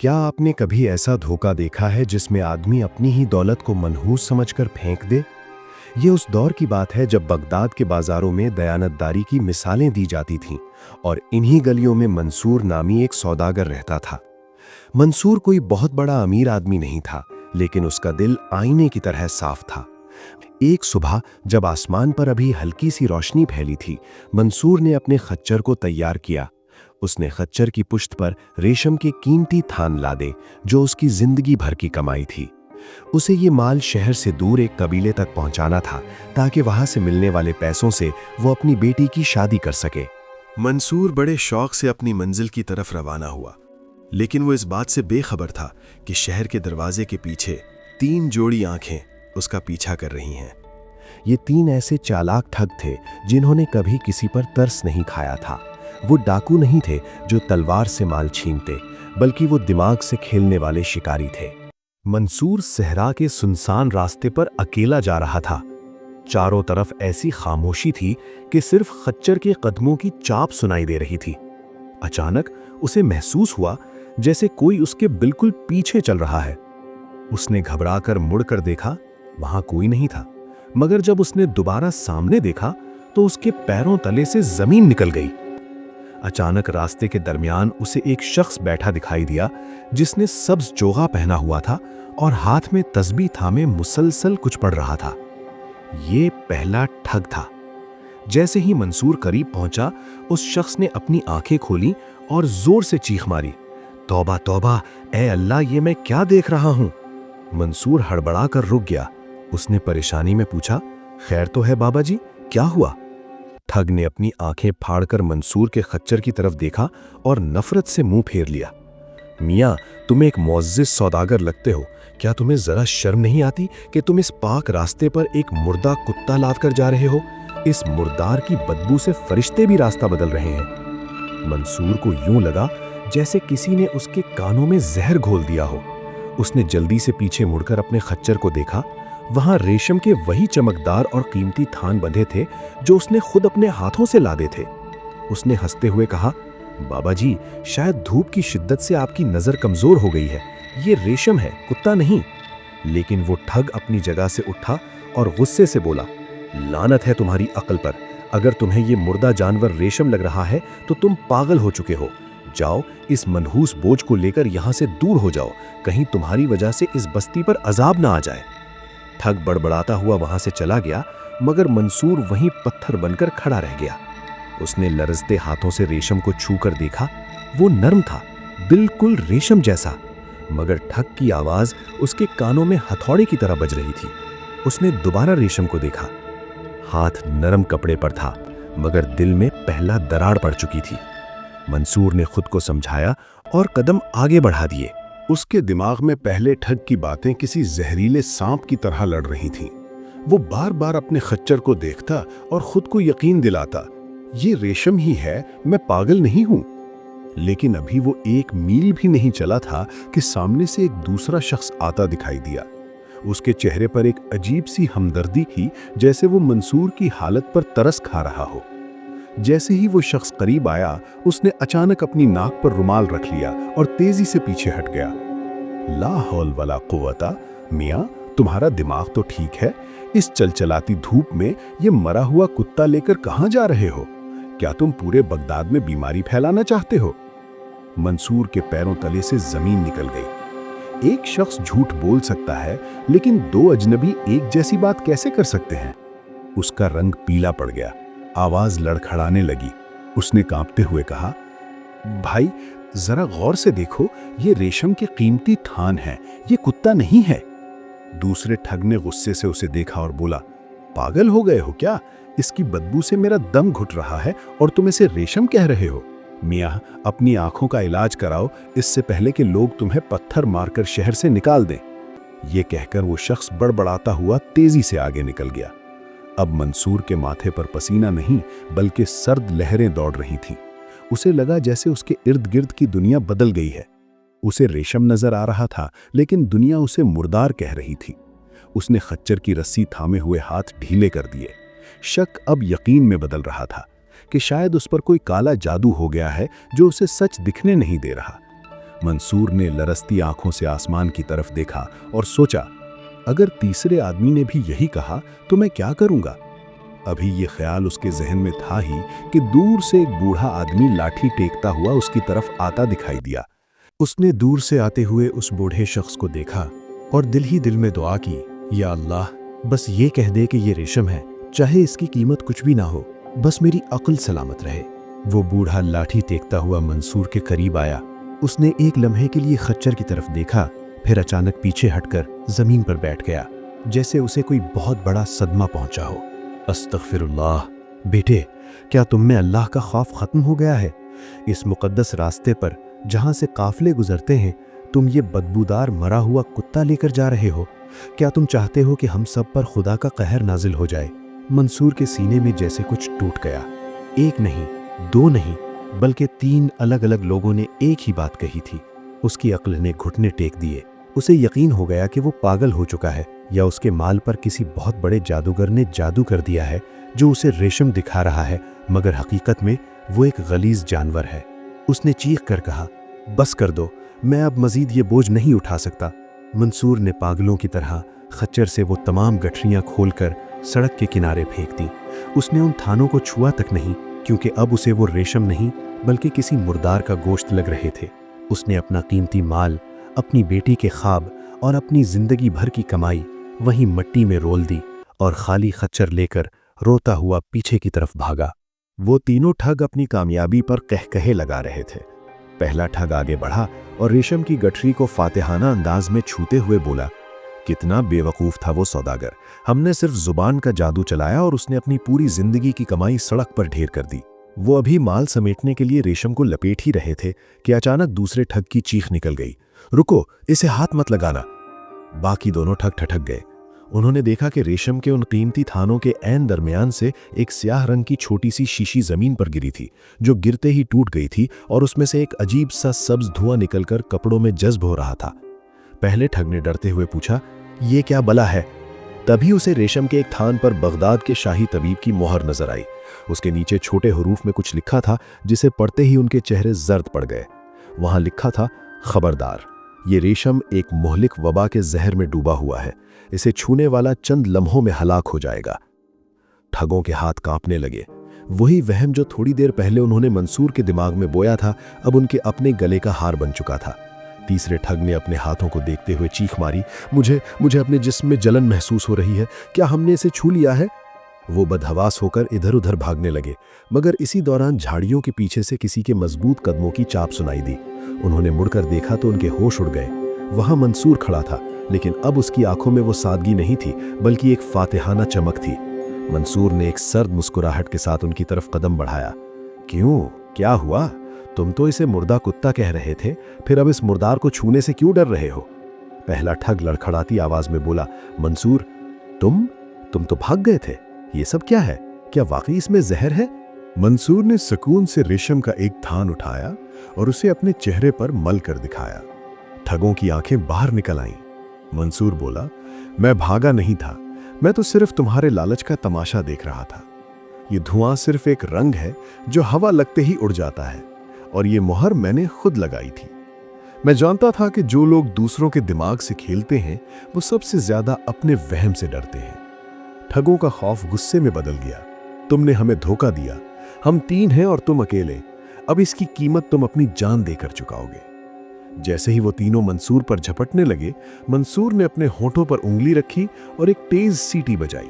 क्या आपने कभी ऐसा धोखा देखा है जिसमें आदमी अपनी ही दौलत को मनहूस समझकर फेंक दे? ये उस दौर की बात है जब बगदाद के बाजारों में दयानतदारी की मिसालें दी जाती थीं और इन्हीं गलियों में मंसूर नामी एक सौदागर रहता था। मंसूर कोई बहुत बड़ा अमीर आदमी नहीं था, लेकिन उसका दिल आईने की तरह साफ था। एक सुबह जब आसमान पर अभी हल्की सी रोशनी फैली थी, मंसूर ने अपने खच्चर को तैयार किया। उसने खच्चर की पुश्त पर रेशम के कीमती थान लादे जो उसकी जिंदगी भर की कमाई थी। उसे ये माल शहर से दूर एक कबीले तक पहुंचाना था ताकि वहां से मिलने वाले पैसों से वो अपनी बेटी की शादी कर सके। मंसूर बड़े शौक से अपनी मंजिल की तरफ रवाना हुआ, लेकिन वो इस बात से बेखबर था कि शहर के दरवाजे के पीछे 3 जोड़ी आंखें उसका पीछा कर रही हैं। ये 3 ऐसे चालाक ठग थे जिन्होंने कभी किसी पर तरस नहीं खाया था। वो डाकू नहीं थे जो तलवार से माल छीनते, बल्कि वो दिमाग से खेलने वाले शिकारी थे। मंसूर सहरा के सुनसान रास्ते पर अकेला जा रहा था। चारों तरफ ऐसी खामोशी थी कि सिर्फ खच्चर के कदमों की चाप सुनाई दे रही थी। अचानक उसे महसूस हुआ जैसे कोई उसके बिल्कुल पीछे चल रहा है। उसने घबराकर मुड़कर देखा, वहां कोई नहीं था, मगर जब उसने दोबारा सामने देखा तो उसके पैरों तले से जमीन निकल गई। अचानक रास्ते के दरमियान उसे एक शख्स बैठा दिखाई दिया जिसने सब्ज चोगा पहना हुआ था और हाथ में तस्बीह थामे मुसलसल कुछ पढ़ रहा था। ये पहला ठग था। जैसे ही मंसूर करीब पहुंचा, उस शख्स ने अपनी आंखें खोली और जोर से चीख मारी, तौबा तौबा, ए अल्लाह, ये मैं क्या देख रहा हूं? मंसूर हड़बड़ा कर रुक गया। उसने परेशानी में पूछा, खैर तो है बाबा जी, क्या हुआ? ठग ने अपनी आंखें फाड़कर मंसूर के खच्चर की तरफ देखा और नफरत से मुंह फेर लिया। मियां, तुम एक मुअज़्ज़िज़ सौदागर लगते हो। क्या तुम्हें जरा शर्म नहीं आती कि तुम इस पाक रास्ते पर एक मुर्दा कुत्ता लाद कर जा रहे हो? इस मुर्दार की बदबू से फरिश्ते भी रास्ता बदल रहे हैं। मंसूर को यूं लगा जैसे किसी ने उसके कानों में जहर घोल दिया हो। उसने जल्दी से पीछे मुड़कर अपने खच्चर को देखा। वहां रेशम के वही चमकदार और कीमती थान बंधे थे जो उसने खुद अपने हाथों से लादे थे। उसने हंसते हुए कहा, बाबा जी, शायद धूप की शिद्दत से आपकी नजर कमजोर हो गई है। ये रेशम है, कुत्ता नहीं। लेकिन वो ठग अपनी जगह से उठा और गुस्से से बोला, लानत है तुम्हारी अक्ल पर। अगर तुम्हें ये मुर्दा जानवर रेशम लग रहा है तो तुम पागल हो चुके हो। जाओ, इस मनहूस बोझ को लेकर यहां से दूर हो जाओ, कहीं तुम्हारी वजह से इस बस्ती पर अजाब ना आ जाए। ठग बड़बड़ाता हुआ वहां से चला गया, मगर मंसूर वहीं पत्थर बनकर खड़ा रह गया। उसने लरजते हाथों से रेशम को छू कर देखा। वो नरम था, बिल्कुल रेशम जैसा, मगर ठग की आवाज उसके कानों में हथौड़े की तरह बज रही थी। उसने दोबारा रेशम को देखा। हाथ नरम कपड़े पर था, मगर दिल में पहला दरार पड़ चुकी थी। मंसूर ने खुद को समझाया और कदम आगे बढ़ा दिए। उसके दिमाग में पहले ठग की बातें किसी जहरीले सांप की तरह लड़ रही थीं। वो बार बार अपने खच्चर को देखता और खुद को यकीन दिलाता, ये रेशम ही है, मैं पागल नहीं हूं। लेकिन अभी वो 1 मील भी नहीं चला था कि सामने से एक दूसरा शख्स आता दिखाई दिया। उसके चेहरे पर एक अजीब सी हमदर्दी थी, जैसे वो मंसूर की हालत पर तरस खा रहा हो। जैसे ही वो शख्स करीब आया, उसने अचानक अपनी नाक पर रुमाल रख लिया और तेजी से पीछे हट गया। ला हौल वला कुव्वता, मियां, तुम्हारा दिमाग तो ठीक है? इस चलचलाती धूप में ये मरा हुआ कुत्ता लेकर कहां जा रहे हो? क्या तुम पूरे बगदाद में बीमारी फैलाना चाहते हो? मंसूर के पैरों तले से जमीन निकल गई। एक शख्स झूठ बोल सकता है, लेकिन 2 अजनबी एक जैसी बात कैसे कर सकते हैं? उसका रंग पीला पड़ गया, आवाज लड़खड़ाने लगी। उसने कांपते हुए कहा, भाई, जरा गौर से देखो, ये रेशम के कीमती थान है, ये कुत्ता नहीं है। दूसरे ठग ने गुस्से से उसे देखा और बोला, पागल हो गए हो क्या? इसकी बदबू से मेरा दम घुट रहा है और तुम इसे रेशम कह रहे हो? मियां, अपनी आंखों का इलाज कराओ, इससे पहले कि लोग तुम्हें पत्थर मारकर शहर से निकाल दें। ये कहकर वो शख्स बड़बड़ाता हुआ तेजी से आगे निकल गया। अब मंसूर के माथे पर पसीना नहीं, बल्कि सर्द लहरें दौड़ रही थीं। उसे लगा जैसे उसके इर्द गिर्द की दुनिया बदल गई है। उसे रेशम नजर आ रहा था, लेकिन दुनिया उसे मुर्दार कह रही थी। उसने खच्चर की रस्सी थामे हुए हाथ ढीले कर दिए। शक अब यकीन में बदल रहा था कि शायद उस पर कोई काला जादू हो गया है जो उसे सच दिखने नहीं दे रहा। मंसूर ने लरसती आंखों से आसमान की तरफ देखा और सोचा, अगर तीसरे आदमी ने भी यही कहा तो मैं क्या करूंगा। अभी ये ख्याल उसके जहन में था ही कि दूर से एक बूढ़ा आदमी लाठी टेकता हुआ उसकी तरफ आता दिखाई दिया। उसने दूर से आते हुए उस बूढ़े शख्स को देखा और दिल ही दिल में दुआ की, या अल्लाह, बस ये कह दे कि ये रेशम है, चाहे इसकी कीमत कुछ भी ना हो, बस मेरी अक्ल सलामत रहे। वो बूढ़ा लाठी टेकता हुआ मंसूर के करीब आया। उसने एक लम्हे के लिए खच्चर की तरफ देखा, फिर अचानक पीछे हटकर जमीन पर बैठ गया, जैसे उसे कोई बहुत बड़ा सदमा पहुंचा हो। अस्तगफिरुल्लाह, बेटे, क्या तुम में अल्लाह का खौफ खत्म हो गया है? इस मुकद्दस रास्ते पर जहां से काफिले गुजरते हैं, तुम ये बदबूदार मरा हुआ कुत्ता लेकर जा रहे हो। क्या तुम चाहते हो कि हम सब पर खुदा का कहर नाजिल हो जाए? मंसूर के सीने में जैसे कुछ टूट गया। एक नहीं, दो नहीं, बल्कि 3 अलग अलग लोगों ने एक ही बात कही थी। उसकी अक्ल ने घुटने टेक दिए। उसे यकीन हो गया कि वो पागल हो चुका है, या उसके माल पर किसी बहुत बड़े जादूगर ने जादू कर दिया है जो उसे रेशम दिखा रहा है, मगर हकीकत में वो एक गलीज जानवर है। उसने चीख कर कहा, बस कर दो, मैं अब मजीद ये बोझ नहीं उठा सकता। मंसूर ने पागलों की तरह खच्चर से वो तमाम गठरियां खोलकर सड़क के किनारे फेंक दी। उसने उन थानों को छुआ तक नहीं, क्योंकि अब उसे वो रेशम नहीं बल्कि किसी मुर्दार का गोश्त लग रहे थे। उसने अपना कीमती माल, अपनी बेटी के ख्वाब और अपनी जिंदगी भर की कमाई वहीं मिट्टी में रोल दी और खाली खच्चर लेकर रोता हुआ पीछे की तरफ भागा। वो तीनों ठग अपनी कामयाबी पर कहकहे लगा रहे थे। पहला ठग आगे बढ़ा और रेशम की गठरी को फातिहाना अंदाज में छूते हुए बोला, कितना बेवकूफ़ था वो सौदागर। हमने सिर्फ जुबान का जादू चलाया और उसने अपनी पूरी जिंदगी की कमाई सड़क पर ढेर कर दी। वो अभी माल समेटने के लिए रेशम को लपेट ही रहे थे कि अचानक दूसरे ठग की चीख निकल गई, रुको, इसे हाथ मत लगाना। बाकी दोनों ठग ठठक गए। उन्होंने देखा कि रेशम के उन कीमती थानों के ऐन दरमियान से एक स्याह रंग की छोटी सी शीशी जमीन पर गिरी थी, जो गिरते ही टूट गई थी और उसमें से एक अजीब सा सब्ज धुआं निकलकर कपड़ों में जज्ब हो रहा था। पहले ठग ने डरते हुए पूछा, ये क्या बला है? तभी उसे रेशम के एक थान पर बगदाद के शाही तबीब की मोहर नजर आई। उसके नीचे छोटे हरूफ में कुछ लिखा था, जिसे पढ़ते ही उनके चेहरे जर्द पड़ गए। वहां लिखा था, खबरदार, ये रेशम एक मुहलिक वबा के जहर में डूबा हुआ है। इसे छूने वाला चंद लम्हों में हलाक हो जाएगा। ठगों के हाथ कांपने लगे। वही वहम जो थोड़ी देर पहले उन्होंने मंसूर के दिमाग में बोया था, अब उनके अपने गले का हार बन चुका था। तीसरे ठग ने अपने हाथों को देखते हुए चीख मारी, मुझे अपने जिस्म में जलन महसूस हो रही है। क्या हमने इसे छू लिया है? वो बदहवास होकर इधर उधर भागने लगे, मगर इसी दौरान झाड़ियों के पीछे से किसी के मजबूत कदमों की चाप सुनाई दी। उन्होंने मुड़कर देखा तो उनके होश उड़ गए। वहां मंसूर खड़ा था, लेकिन अब उसकी आंखों में वो सादगी नहीं थी, बल्कि एक फातिहाना चमक थी। मंसूर ने एक सर्द मुस्कुराहट के साथ उनकी तरफ कदम बढ़ाया। क्यों, क्या हुआ? तुम तो इसे मुर्दा कुत्ता कह रहे थे, फिर अब इस मुर्दार को छूने से क्यों डर रहे हो? पहला ठग लड़खड़ाती आवाज में बोला, मंसूर, तुम तो भाग गए थे। ये सब क्या है? क्या वाकई इसमें जहर है? मंसूर ने सुकून से रेशम का एक थान उठाया और उसे अपने चेहरे पर मल कर दिखाया। ठगों की आंखें बाहर निकल आईं। मंसूर बोला, मैं भागा नहीं था, मैं तो सिर्फ तुम्हारे लालच का तमाशा देख रहा था। ये धुआं सिर्फ एक रंग है जो हवा लगते ही उड़ जाता है, और ये मोहर मैंने खुद लगाई थी। मैं जानता था कि जो लोग दूसरों के दिमाग से खेलते हैं वो सबसे ज्यादा अपने वहम से डरते हैं। ठगों का खौफ गुस्से में बदल गया। तुमने हमें धोखा दिया। हम 3 हैं और तुम अकेले। अब इसकी कीमत तुम अपनी जान देकर चुकाओगे। जैसे ही वो तीनों मंसूर पर झपटने लगे, मंसूर ने अपने होठों पर उंगली रखी और एक तेज सीटी बजाई।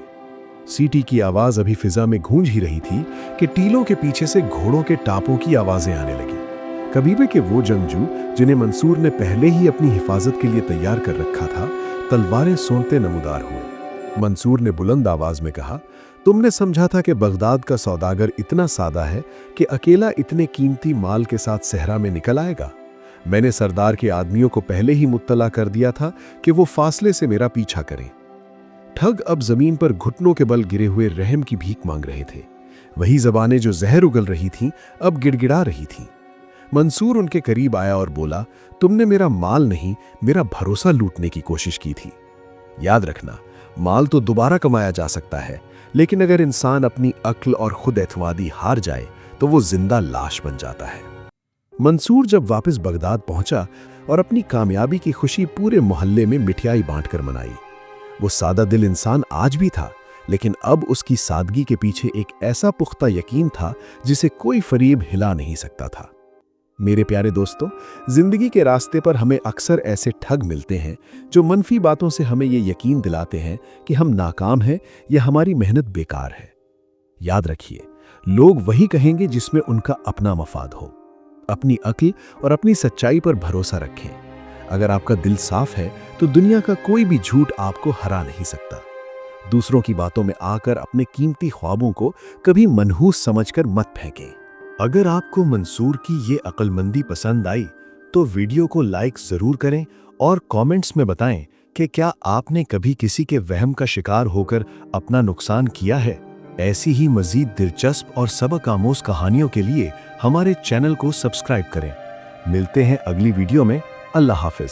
सीटी की आवाज अभी फिजा में गूंज ही रही थी कि टीलों के पीछे से घोड़ों के टापों की आवाजें आने लगी। कबीले के वो जंगजू जिन्हें मंसूर ने पहले ही अपनी हिफाजत के लिए तैयार कर रखा था, तलवारें सोंधते नमूदार हुए। मंसूर ने बुलंद आवाज में कहा, तुमने समझा था कि बगदाद का सौदागर इतना सादा है कि अकेला इतने कीमती माल के साथ सहरा में निकल आएगा। मैंने सरदार के आदमियों को पहले ही मुत्तला कर दिया था कि वो फासले से मेरा पीछा करें। ठग अब जमीन पर घुटनों के बल गिरे हुए रहम की भीख मांग रहे थे। वही जबानें जो जहर उगल रही थीं, अब गिड़गिड़ा रही थीं। मंसूर उनके करीब आया और बोला, तुमने मेरा माल नहीं, मेरा भरोसा लूटने की कोशिश की थी। याद रखना, माल तो दोबारा कमाया जा सकता है, लेकिन अगर इंसान अपनी अक्ल और खुद एतमादी हार जाए तो वो जिंदा लाश बन जाता है। मंसूर जब वापस बगदाद पहुंचा और अपनी कामयाबी की खुशी पूरे मोहल्ले में मिठाई बांटकर मनाई। वो सादा दिल इंसान आज भी था, लेकिन अब उसकी सादगी के पीछे एक ऐसा पुख्ता यकीन था जिसे कोई फरीब हिला नहीं सकता था। मेरे प्यारे दोस्तों, जिंदगी के रास्ते पर हमें अक्सर ऐसे ठग मिलते हैं जो मनफी बातों से हमें ये यकीन दिलाते हैं कि हम नाकाम हैं या हमारी मेहनत बेकार है। याद रखिए, लोग वही कहेंगे जिसमें उनका अपना मफाद हो। अपनी अक्ल और अपनी सच्चाई पर भरोसा रखें। अगर आपका दिल साफ है तो दुनिया का कोई भी झूठ आपको हरा नहीं सकता। दूसरों की बातों में आकर अपने कीमती ख्वाबों को कभी मनहूस समझकर मत फेंकें। अगर आपको मंसूर की ये अक्लमंदी पसंद आई तो वीडियो को लाइक जरूर करें और कमेंट्स में बताएं कि क्या आपने कभी किसी के वहम का शिकार होकर अपना नुकसान किया है। ऐसी ही मजीद दिलचस्प और सबक आमोज कहानियों के लिए हमारे चैनल को सब्सक्राइब करें। मिलते हैं अगली वीडियो में। अल्लाह हाफिज।